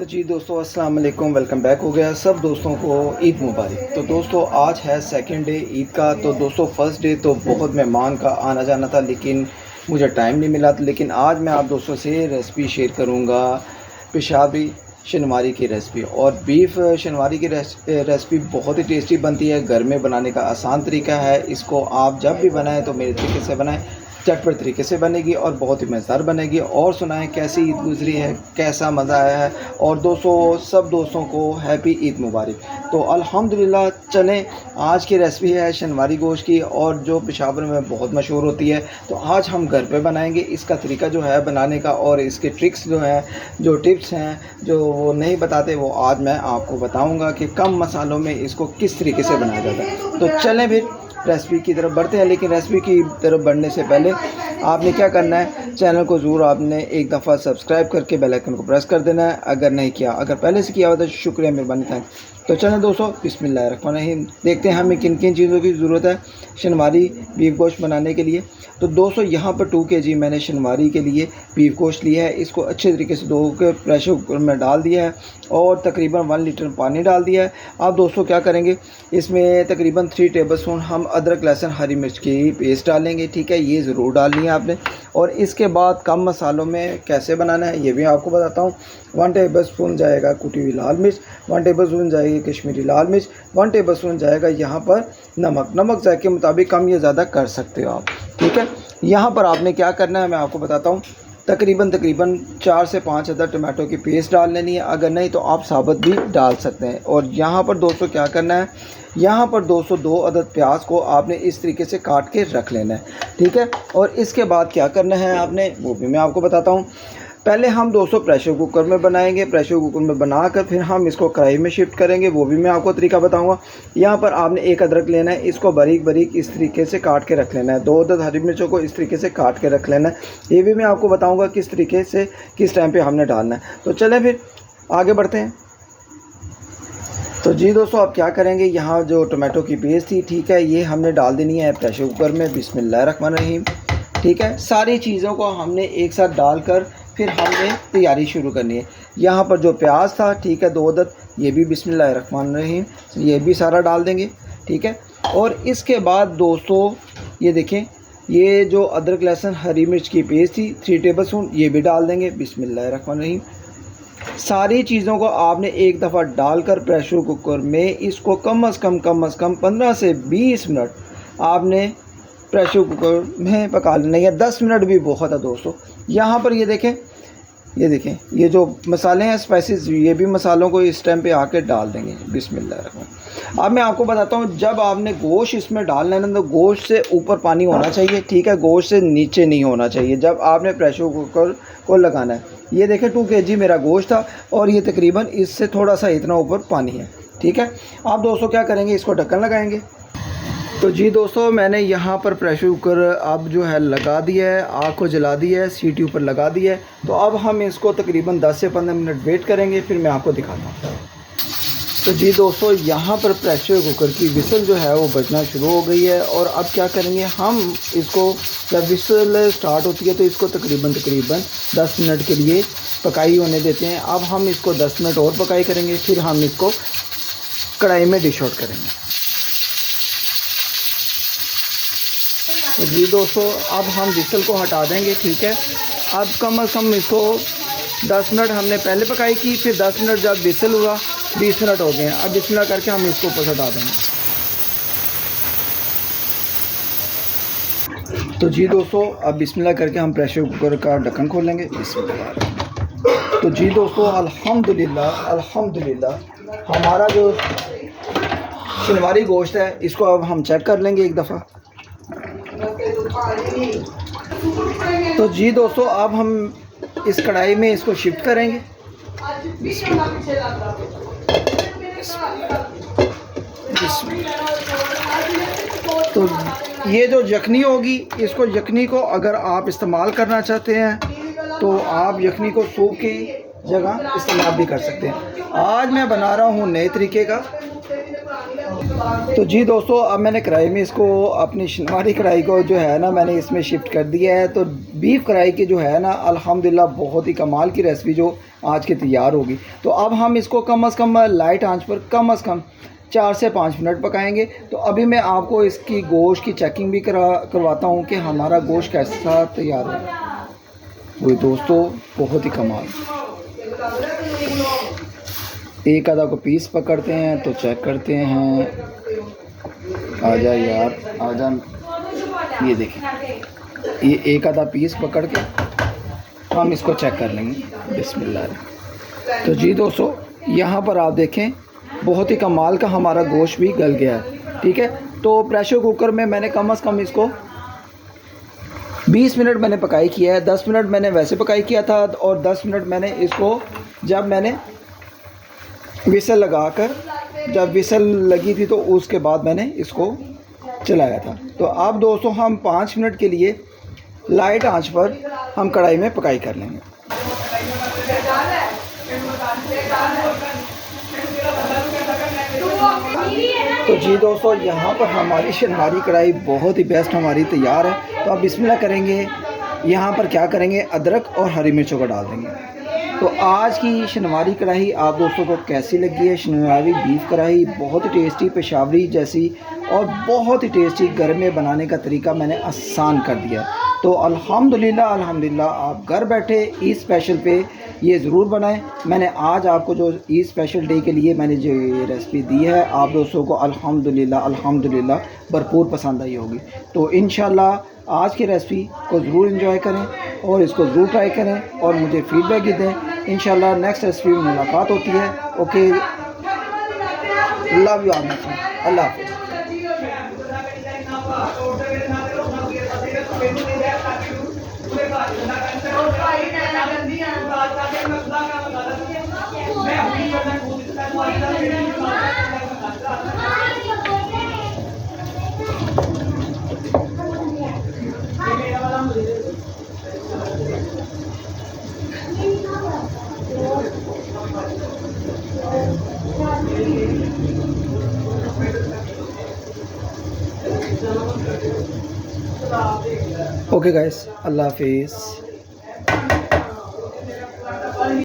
तो जी दोस्तों अस्सलाम वालेकुम, वेलकम बैक हो गया सब दोस्तों को ईद मुबारक। तो दोस्तों आज है सेकंड डे ईद का। तो दोस्तों फ़र्स्ट डे तो बहुत मेहमान का आना जाना था, लेकिन मुझे टाइम नहीं मिला। लेकिन आज मैं आप दोस्तों से रेसिपी शेयर करूंगा, पेशावरी शनवारी की रेसिपी। और बीफ शनवारी की रेसिपी बहुत ही टेस्टी बनती है, घर में बनाने का आसान तरीका है। इसको आप जब भी बनाएं तो मेरे तरीके से बनाएं, चटपट तरीके से बनेगी और बहुत ही मज़ेदार बनेगी। और सुनाएं कैसी ईद गुजरी है, कैसा मज़ा आया है। और दोस्तों सब दोस्तों को हैप्पी ईद मुबारक। तो अल्हम्दुलिल्लाह चलें, आज की रेसिपी है शनवारी गोश्त की, और जो पेशावर में बहुत मशहूर होती है। तो आज हम घर पे बनाएंगे। इसका तरीका जो है बनाने का और इसके ट्रिक्स जो हैं, जो टिप्स हैं, जो वो नहीं बताते, वो आज मैं आपको बताऊंगा कि कम मसालों में इसको किस तरीके से बनाया जाता है। तो चलें फिर रेसिपी की तरफ बढ़ते हैं। लेकिन रेसिपी की तरफ बढ़ने से पहले आपने क्या करना है, चैनल को ज़रूर आपने एक दफ़ा सब्सक्राइब करके बेल आइकन को प्रेस कर देना है, अगर नहीं किया। अगर पहले से किया हुआ तो शुक्रिया, मेहरबानी, थैंक। तो चलें दोस्तों, बिस्मिल्लाहिर्रहमानिर्रहीम, देखते हैं हमें किन किन चीज़ों की ज़रूरत है शनवारी बीफ गोश्त बनाने के लिए। तो दोस्तों यहाँ पर 2 kg मैंने शनवारी के लिए बीफ गोश्त लिया है। इसको अच्छे तरीके से धो के प्रेशर कुकर में डाल दिया है और तकरीबन 1 लीटर पानी डाल दिया है। अब दोस्तों क्या करेंगे, इसमें तकरीबन 3 टेबलस्पून हम अदरक लहसुन हरी मिर्च की पेस्ट डालेंगे। ठीक है, ये ज़रूर डालनी है आपने। और इसके बाद कम मसालों में कैसे बनाना है ये भी आपको बताता हूँ। 1 टेबलस्पून जाएगा कुटी हुई लाल मिर्च, 1 टेबलस्पून जाएगी कश्मीरी लाल मिर्च, 1 टेबलस्पून जाएगा यहाँ पर नमक जायके के मुताबिक कम या ज़्यादा कर सकते हो आप। ठीक है, यहाँ पर आपने क्या करना है मैं आपको बताता हूँ। तकरीबन 4 से 5 अदद टमाटो की पेस्ट डाल लेनी है, अगर नहीं तो आप साबुत भी डाल सकते हैं। और यहाँ पर दोस्तों क्या करना है, यहाँ पर 202 अदद प्याज को आपने इस तरीके से काट के रख लेना है। ठीक है, और इसके बाद क्या करना है आपने, वो भी मैं आपको बताता हूँ। पहले हम दोस्तों प्रेशर कुकर में बनाएंगे। प्रेशर कुकर में बनाकर फिर हम इसको कढ़ाई में शिफ्ट करेंगे, वो भी मैं आपको तरीका बताऊंगा। यहाँ पर आपने 1 अदरक लेना है, इसको बारीक बारीक इस तरीके से काट के रख लेना है। 2 अदद हरी मिर्चों को इस तरीके से काट के रख लेना है, ये भी मैं आपको बताऊँगा किस तरीके से किस टाइम पर हमने डालना है। तो चलें फिर आगे बढ़ते हैं। तो जी दोस्तों आप क्या करेंगे, यहाँ जो टमाटो की पेस्ट थी, ठीक है, ये हमने डाल देनी है प्रेशर कुकर में। बिस्मिल्लाहिर्रहमानिर्रहीम। ठीक है, सारी चीज़ों को हमने एक साथ डालकर फिर हमने तैयारी शुरू करनी है। यहाँ पर जो प्याज था, ठीक है, 2 अदद, ये भी बिस्मिल्लाहिर्रहमानिर्रहीम, ये भी सारा डाल देंगे। ठीक है, और इसके बाद दोस्तों ये देखें, ये जो अदरक लहसुन हरी मिर्च की पेस्ट थी 3 टेबलस्पून, ये भी डाल देंगे। बिस्मिल्लाहिर्रहमानिर्रहीम। सारी चीज़ों को आपने एक दफ़ा डालकर प्रेशर कुकर में इसको कम अज़ कम 15 से 20 मिनट आपने प्रेशर कुकर में पका लेना है। 10 मिनट भी बहुत है दोस्तों। यहाँ पर ये देखें, ये जो मसाले हैं स्पाइसेस, ये भी मसालों को इस टाइम पे आके डाल देंगे। बिस्मिल्लाह। अब मैं आपको बताता हूँ, जब आपने गोश्त इसमें डालना है ना, तो गोश्त से ऊपर पानी होना चाहिए। ठीक है, गोश्त से नीचे नहीं होना चाहिए जब आपने प्रेशर कुकर को लगाना है। ये देखें 2 kg मेरा गोश्त था और ये तकरीबन इससे थोड़ा सा इतना ऊपर पानी है। ठीक है, आप दोस्तों क्या करेंगे, इसको ढक्कन लगाएंगे। तो जी दोस्तों मैंने यहाँ पर प्रेशर कुकर अब जो है लगा दिया है, आग को जला दिया है, सीटी ऊपर लगा दिया है। तो अब हम इसको तकरीबन 10 से 15 मिनट वेट करेंगे, फिर मैं आपको दिखाता हूँ। तो जी दोस्तों यहाँ पर प्रेशर कुकर की विसल जो है वो बजना शुरू हो गई है। और अब क्या करेंगे हम, इसको जब विसल स्टार्ट होती है तो इसको तकरीबन 10 मिनट के लिए पकाई होने देते हैं। अब हम इसको 10 मिनट और पकाई करेंगे, फिर हम इसको कढ़ाई में डिश आउट करेंगे। तो जी दोस्तों अब हम विसल को हटा देंगे। ठीक है, अब कम अज़ कम इसको 10 मिनट हमने पहले पकाई की, फिर 10 मिनट जब विसल हुआ 20 मिनट हो गए हैं। अब बिस्मिल्लाह करके हम इसको ऊपर से हटा देंगे। तो जी दोस्तों अब बिस्मिल्लाह करके हम प्रेशर कुकर का ढक्कन खोलेंगे। बिस्मिल्लाह। तो जी दोस्तों अल्हम्दुलिल्लाह हमारा जो शनवारी गोश्त है इसको अब हम चेक कर लेंगे एक दफ़ा। तो जी दोस्तों अब हम इस कढ़ाई में इसको शिफ्ट करेंगे। तो ये जो यखनी होगी, इसको यखनी को अगर आप इस्तेमाल करना चाहते हैं तो आप यखनी को सूप की जगह इस्तेमाल भी कर सकते हैं। आज मैं बना रहा हूँ नए तरीके का। तो जी दोस्तों अब मैंने कढ़ाई में इसको, अपनी शनवारी कढ़ाई को जो है ना, मैंने इसमें शिफ्ट कर दिया है। तो बीफ कढ़ाई की जो है ना, अल्हम्दुलिल्लाह बहुत ही कमाल की रेसिपी जो आज की तैयार होगी। तो अब हम इसको कम से कम लाइट आंच पर कम से कम 4 से 5 मिनट पकाएंगे। तो अभी मैं आपको इसकी गोश्त की चेकिंग भी करवाता हूँ कि हमारा गोश्त कैसा तैयार होगा। वो दोस्तों बहुत ही कमाल, एक आधा को पीस पकड़ते हैं तो चेक करते हैं। आजा यार आजा, ये देखें, ये एक आधा पीस पकड़ के हम इसको चेक कर लेंगे। बिस्मिल्लाह। तो जी दोस्तों, यहाँ पर आप देखें बहुत ही कमाल का हमारा गोश्त भी गल गया है। ठीक है, तो प्रेशर कुकर में मैंने कम से कम इसको 20 मिनट मैंने पकाई किया है। 10 मिनट मैंने वैसे पकाई किया था और 10 मिनट मैंने इसको जब मैंने विसल लगाकर, जब विसल लगी थी तो उसके बाद मैंने इसको चलाया था। तो अब दोस्तों हम 5 मिनट के लिए लाइट आंच पर हम कढ़ाई में पकाई कर लेंगे। तो जी दोस्तों, यहाँ पर हमारी शनवारी कढ़ाई बहुत ही बेस्ट हमारी तैयार है। तो अब बिस्मिल्लाह करेंगे। यहाँ पर क्या करेंगे, अदरक और हरी मिर्चों को डाल देंगे। तो आज की शनवारी कढ़ाई आप दोस्तों को कैसी लगी है? शनवारी बीफ कढ़ाई बहुत ही टेस्टी, पेशावरी जैसी और बहुत ही टेस्टी घर में बनाने का तरीका मैंने आसान कर दिया। तो अल्हम्दुलिल्लाह अल्हम्दुलिल्लाह, आप घर बैठे ईद स्पेशल पे ये ज़रूर बनाएं। मैंने आज आपको जो ईद स्पेशल डे के लिए मैंने जो ये रेसिपी दी है, आप दोस्तों को अल्हम्दुलिल्लाह अल्हम्दुलिल्लाह भरपूर पसंद आई होगी। तो इंशाल्लाह आज की रेसिपी को ज़रूर एंजॉय करें और इसको ज़रूर ट्राई करें और मुझे फीडबैक भी दें। इंशाल्लाह नेक्स्ट रेसिपी में मुलाकात होती है। ओके, लव यू ऑल, अल्लाह हाफ़िज़। ओके गाइस, अल्लाह हाफिज़।